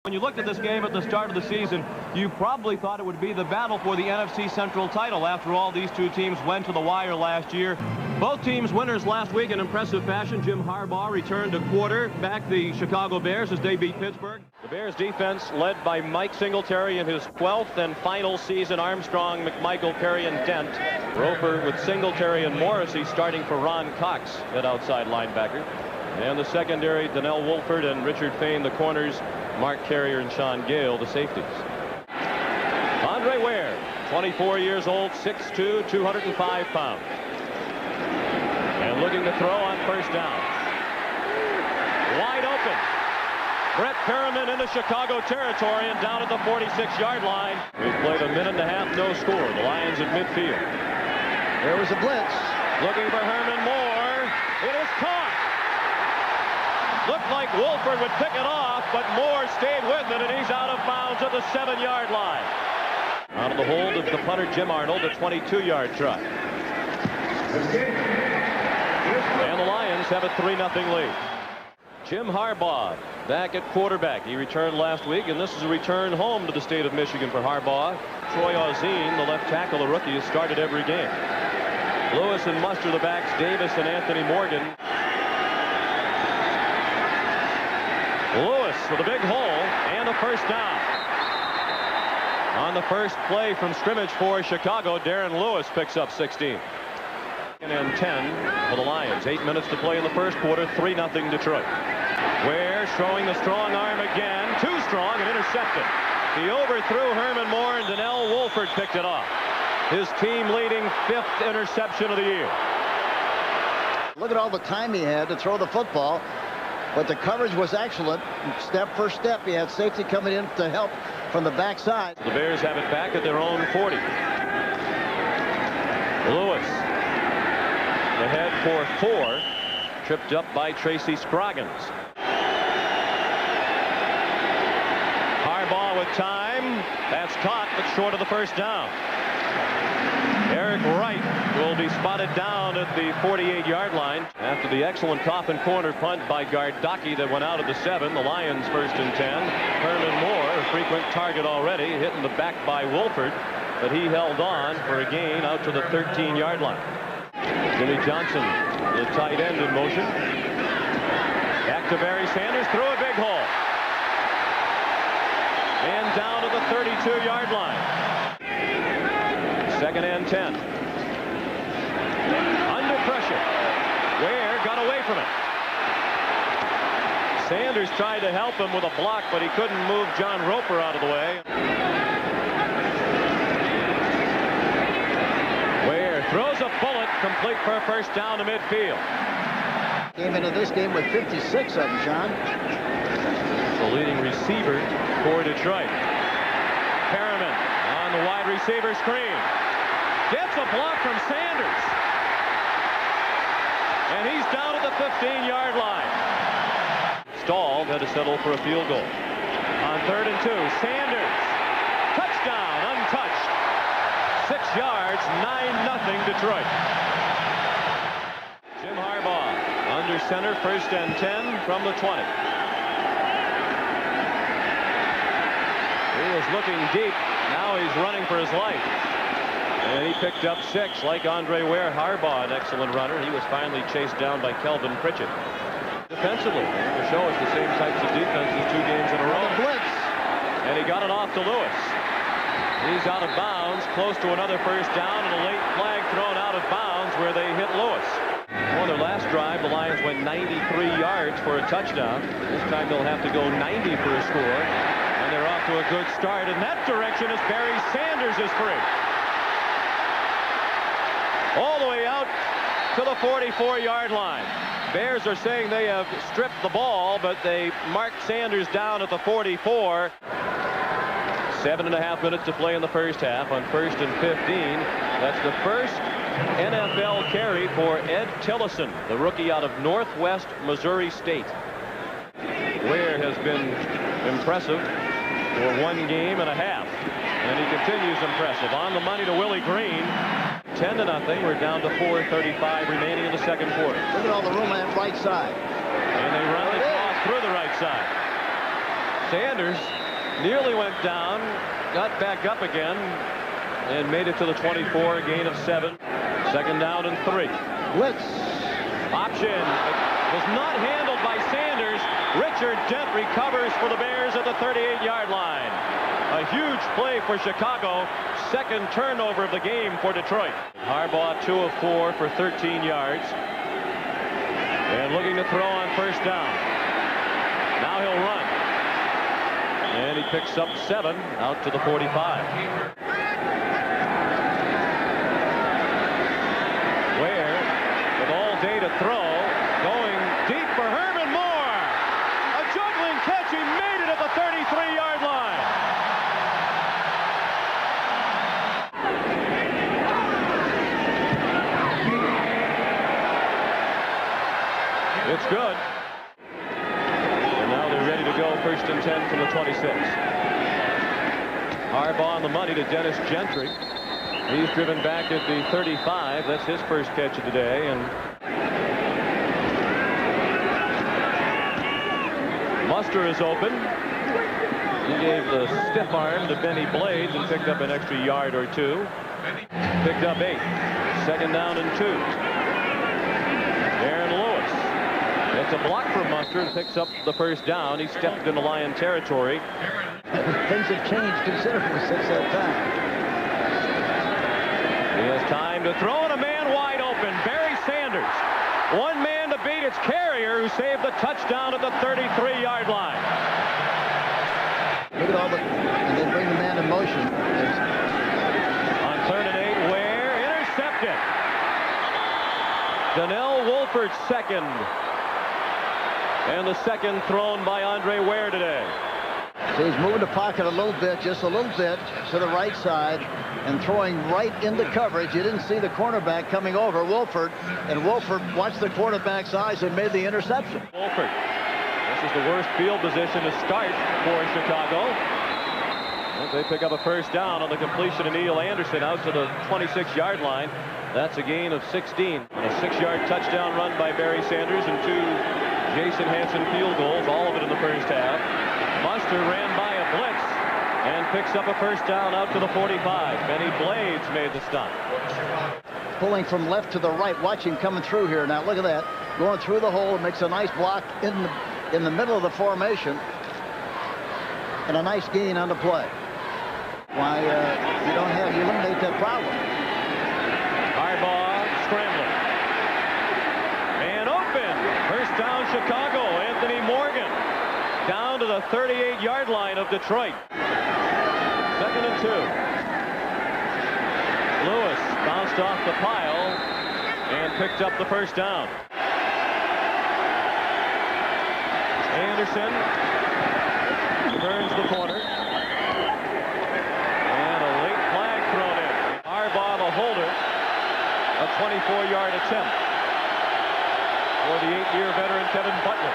When you looked at this game at the start of the season, you probably thought it would be the battle for the NFC Central title. After all, these two teams went to the wire last year. Both teams winners last week in impressive fashion. Jim Harbaugh returned to quarterback the Chicago Bears as they beat Pittsburgh. The Bears defense led by Mike Singletary in his 12th and final season. Armstrong, McMichael, Perry, and Dent. Roper with Singletary and Morrissey starting for Ron Cox at outside linebacker. And the secondary, Donnell Wolford and Richard Fain, the corners. Mark Carrier and Sean Gale, the safeties. Andre Ware, 24 years old, 6'2", 205 pounds. And looking to throw on first down. Wide open. Brett Perriman into Chicago territory and down at the 46-yard line. We've played a minute and a half, no score. The Lions at midfield. There was a blitz. Looking for Herman Moore. It is caught. Looked like Wolford would pick it off, but Moore stayed with it, and he's out of bounds at the 7-yard line. Out of the hold of the punter, Jim Arnold, a 22-yard try. And the Lions have a 3-0 lead. Jim Harbaugh back at quarterback. He returned last week, and this is a return home to the state of Michigan for Harbaugh. Troy Auzine, the left tackle, the rookie, has started every game. Lewis and Muster, the backs, Davis and Anthony Morgan. Lewis with a big hole and a first down. On the first play from scrimmage for Chicago, Darren Lewis picks up 16. And 10 for the Lions. 8 minutes to play in the first quarter. 3-0 Detroit. Ware showing the strong arm again. Too strong and intercepted. He overthrew Herman Moore and Donnell Wolford picked it off. His team leading 5th interception of the year. Look at all the time he had to throw the football. But the coverage was excellent. Step for step, he had safety coming in to help from the backside. The Bears have it back at their own 40. Lewis ahead for 4. Tripped up by Tracy Scroggins. Harbaugh with time. That's caught, but short of the first down. Eric Wright will be spotted down at the 48-yard line after the excellent coffin corner punt by Gardocki that went out of the 7. The Lions 1st and 10. Herman Moore, a frequent target already, hit in the back by Wolford, but he held on for a gain out to the 13-yard line. Jimmy Johnson, the tight end, in motion. Back to Barry Sanders, through a big hole. And down to the 32-yard line. 2nd and 10. Under pressure. Ware got away from it. Sanders tried to help him with a block, but he couldn't move John Roper out of the way. Ware throws a bullet, complete for a first down to midfield. Came into this game with 56 of them, John. The leading receiver for Detroit. Perriman on the wide receiver screen. Gets a block from Sanders. And he's down at the 15-yard line. Stalled, had to settle for a field goal. On 3rd and 2, Sanders. Touchdown, untouched. 6 yards, 9-0 Detroit. Jim Harbaugh under center, 1st and 10 from the 20. He was looking deep. Now he's running for his life. And he picked up 6 like Andre Ware. Harbaugh, an excellent runner. He was finally chased down by Kelvin Pritchett. Defensively, to show us the same types of defenses 2 games in a row. Blitz. And he got it off to Lewis. He's out of bounds, close to another first down, and a late flag thrown out of bounds where they hit Lewis. On their last drive, the Lions went 93 yards for a touchdown. This time they'll have to go 90 for a score. And they're off to a good start in that direction as Barry Sanders is free. All the way out to the 44-yard line. Bears are saying they have stripped the ball, but they marked Sanders down at the 44. 7.5 minutes to play in the first half on 1st and 15. That's the first NFL carry for Ed Tillison, the rookie out of Northwest Missouri State. Ware has been impressive for 1 game and a half, and he continues impressive. On the money to Willie Green. 10-0. We're down to 4:35 remaining in the second quarter. Look at all the room on that right side. And they run the cross through the right side. Sanders nearly went down, got back up again, and made it to the 24, a gain of 7. Second down and 3. Blitz. Option was not handled by Sanders. Richard Dent recovers for the Bears at the 38-yard line. A huge play for Chicago. Second turnover of the game for Detroit. Harbaugh 2 of 4 for 13 yards. And looking to throw on first down. Now he'll run. And he picks up 7 out to the 45. Ware with all day to throw. Going deep for Herman Moore. A juggling catch. He made it at the 33-yard line. It's good. And now they're ready to go. First and 10 from the 26. Harbaugh on the money to Dennis Gentry. He's driven back at the 35. That's his first catch of the day. And Muster is open. He gave the stiff arm to Benny Blades and picked up an extra yard or 2. Picked up 8. Second down and 2. Aaron Lewis. It's a block from Muster and picks up the first down. He stepped into Lion territory. Things have changed considerably since that time. He has time to throw, and a man wide open. Barry Sanders. One man to beat. It's Carrier who saved the touchdown at the 33-yard line. Look at all the, and they bring the man in motion. On 3rd and 8, Ware intercepted. Donnell Wolford second. And the second thrown by Andre Ware today. So he's moving the pocket a little bit, just a little bit to the right side and throwing right into coverage. You didn't see the cornerback coming over, Wolford, and Wolford watched the quarterback's eyes and made the interception. Wolford. This is the worst field position to start for Chicago. As they pick up a first down on the completion of Neil Anderson out to the 26-yard line. That's a gain of 16. And a 6-yard touchdown run by Barry Sanders and 2 Jason Hanson field goals, all of it in the first half. Muster ran by a blitz and picks up a first down out to the 45. Benny Blades made the stop. Pulling from left to the right. Watch him coming through here. Now look at that. Going through the hole. Makes a nice block in the middle of the formation. And a nice gain on the play. Why, you eliminate that problem. Harbaugh scrambling. And open. First down Chicago. Anthony Morgan. Down to the 38-yard line of Detroit. Second and 2. Lewis bounced off the pile and picked up the first down. Anderson turns the corner. And a late flag thrown in. Harbaugh the holder. A 24-yard attempt for the 8-year veteran Kevin Butler.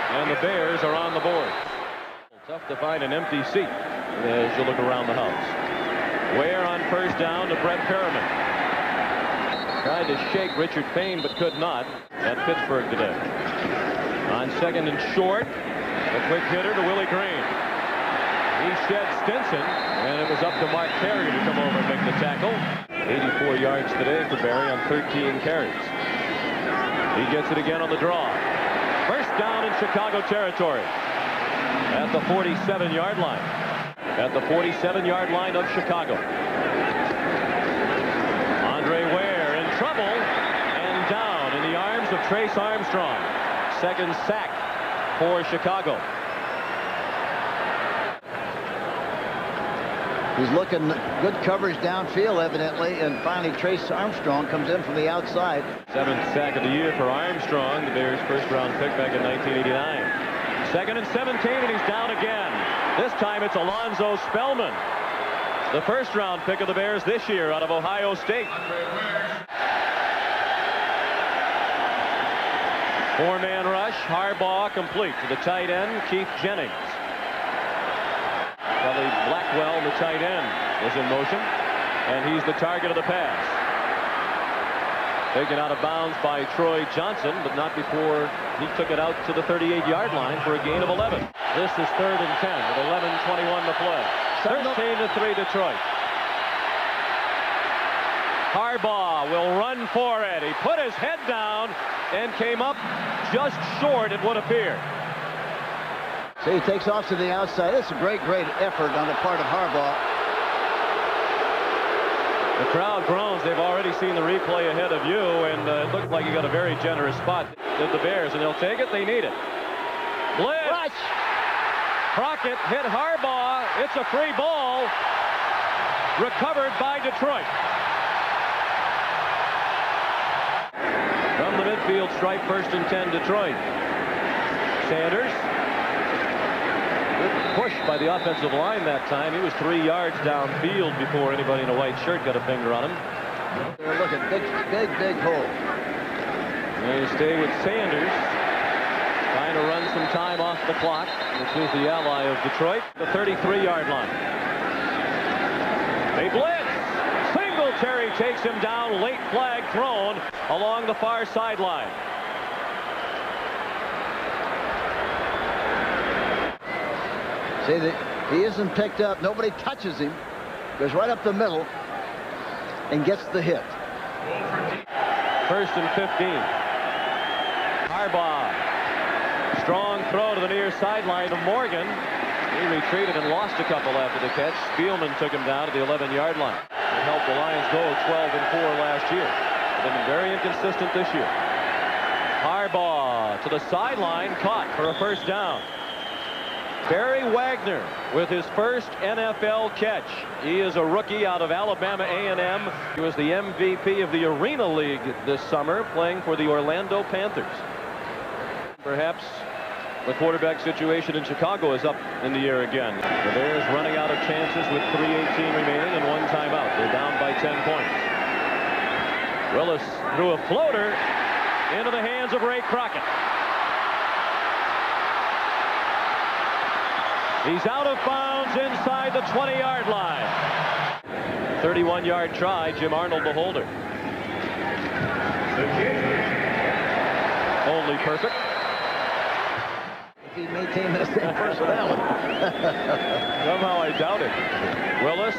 And the Bears are on the board. Tough to find an empty seat as you look around the house. Ware on first down to Brett Perriman. Tried to shake Richard Payne but could not at Pittsburgh today. On second and short, a quick hitter to Willie Green. He shed Stinson, and it was up to Mark Carrier to come over and make the tackle. 84 yards today for Barry on 13 carries. He gets it again on the draw. First down in Chicago territory at the 47-yard line. At the 47-yard line of Chicago. Andre Ware in trouble and down in the arms of Trace Armstrong. Second sack for Chicago. He's looking good coverage downfield, evidently, and finally Trace Armstrong comes in from the outside. 7th sack of the year for Armstrong, the Bears' first-round pick back in 1989. Second and 17, and he's down again. This time it's Alonzo Spellman, the first-round pick of the Bears this year out of Ohio State. 4-man rush. Harbaugh complete to the tight end, Keith Jennings. Kelly Blackwell, the tight end, is in motion, and he's the target of the pass. Taken out of bounds by Troy Johnson, but not before he took it out to the 38-yard line for a gain of 11. This is 3rd and 10 with 11:21 to play. 13-3 Detroit. Harbaugh will run for it. He put his head down and came up just short, it would appear. So he takes off to the outside. It's a great effort on the part of Harbaugh. The crowd groans. They've already seen the replay ahead of you, and it looked like he got a very generous spot. Did the Bears, and they'll take it. They need it. Blitz. Rush. Crockett hit Harbaugh. It's a free ball. Recovered by Detroit. From the midfield stripe, 1st and 10 Detroit. Sanders. Good push by the offensive line that time. He was 3 yards downfield before anybody in a white shirt got a finger on him. They're looking big hole. They stay with Sanders. Trying to run some time off the clock. This is the ally of Detroit. The 33-yard line. They blitz. Singletary takes him down. Late flag thrown along the far sideline. See that he isn't picked up. Nobody touches him. Goes right up the middle and gets the hit. 1st and 15. Harbaugh. Strong throw to the near sideline of Morgan. He retreated and lost a couple after the catch. Spielman took him down to the 11-yard line. It helped the Lions go 12-4 last year. They've been very inconsistent this year. Harbaugh to the sideline, caught for a 1st down. Barry Wagner with his first NFL catch. He is a rookie out of Alabama A&M. He was the MVP of the Arena League this summer, playing for the Orlando Panthers. Perhaps the quarterback situation in Chicago is up in the air again. The Bears running out of chances with 3:18 remaining and 1 timeout. They're down by 10 points. Willis threw a floater into the hands of Ray Crockett. He's out of bounds inside the 20-yard line. 31-yard try. Jim Arnold the holder. Only perfect. If he maintained the same personality. Somehow I doubt it. Willis.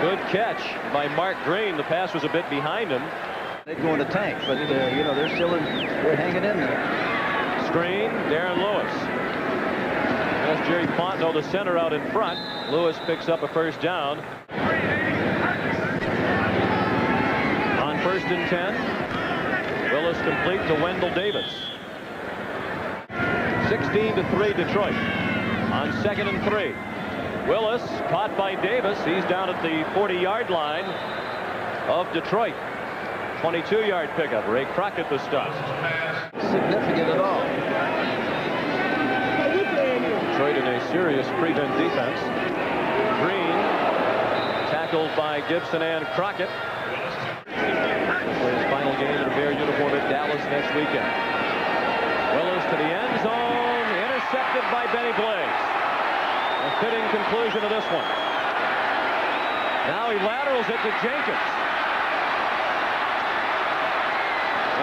Good catch by Mark Green. The pass was a bit behind him. They go in the tank, but you know, they're hanging in there. Screen. Darren Lewis. That's Jerry Fontenot, the center, out in front. Lewis picks up a 1st down. On 1st and 10. Willis complete to Wendell Davis. 16-3 Detroit. On 2nd and 3. Willis caught by Davis. He's down at the 40-yard line of Detroit. 22-yard pickup. Ray Crockett the stop. Significant at all. Detroit in a serious prevent defense. Green tackled by Gibson and Crockett. For his final game in a Bear uniform at Dallas next weekend. Willis to the end zone, intercepted by Benny Blaze. A fitting conclusion to this one. Now he laterals it to Jenkins.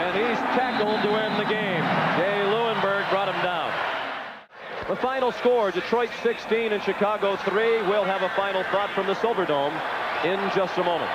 And he's tackled to end the game. Jay Lewinberg brought him down. The final score, Detroit 16 and Chicago 3. We'll have a final thought from the Silverdome in just a moment.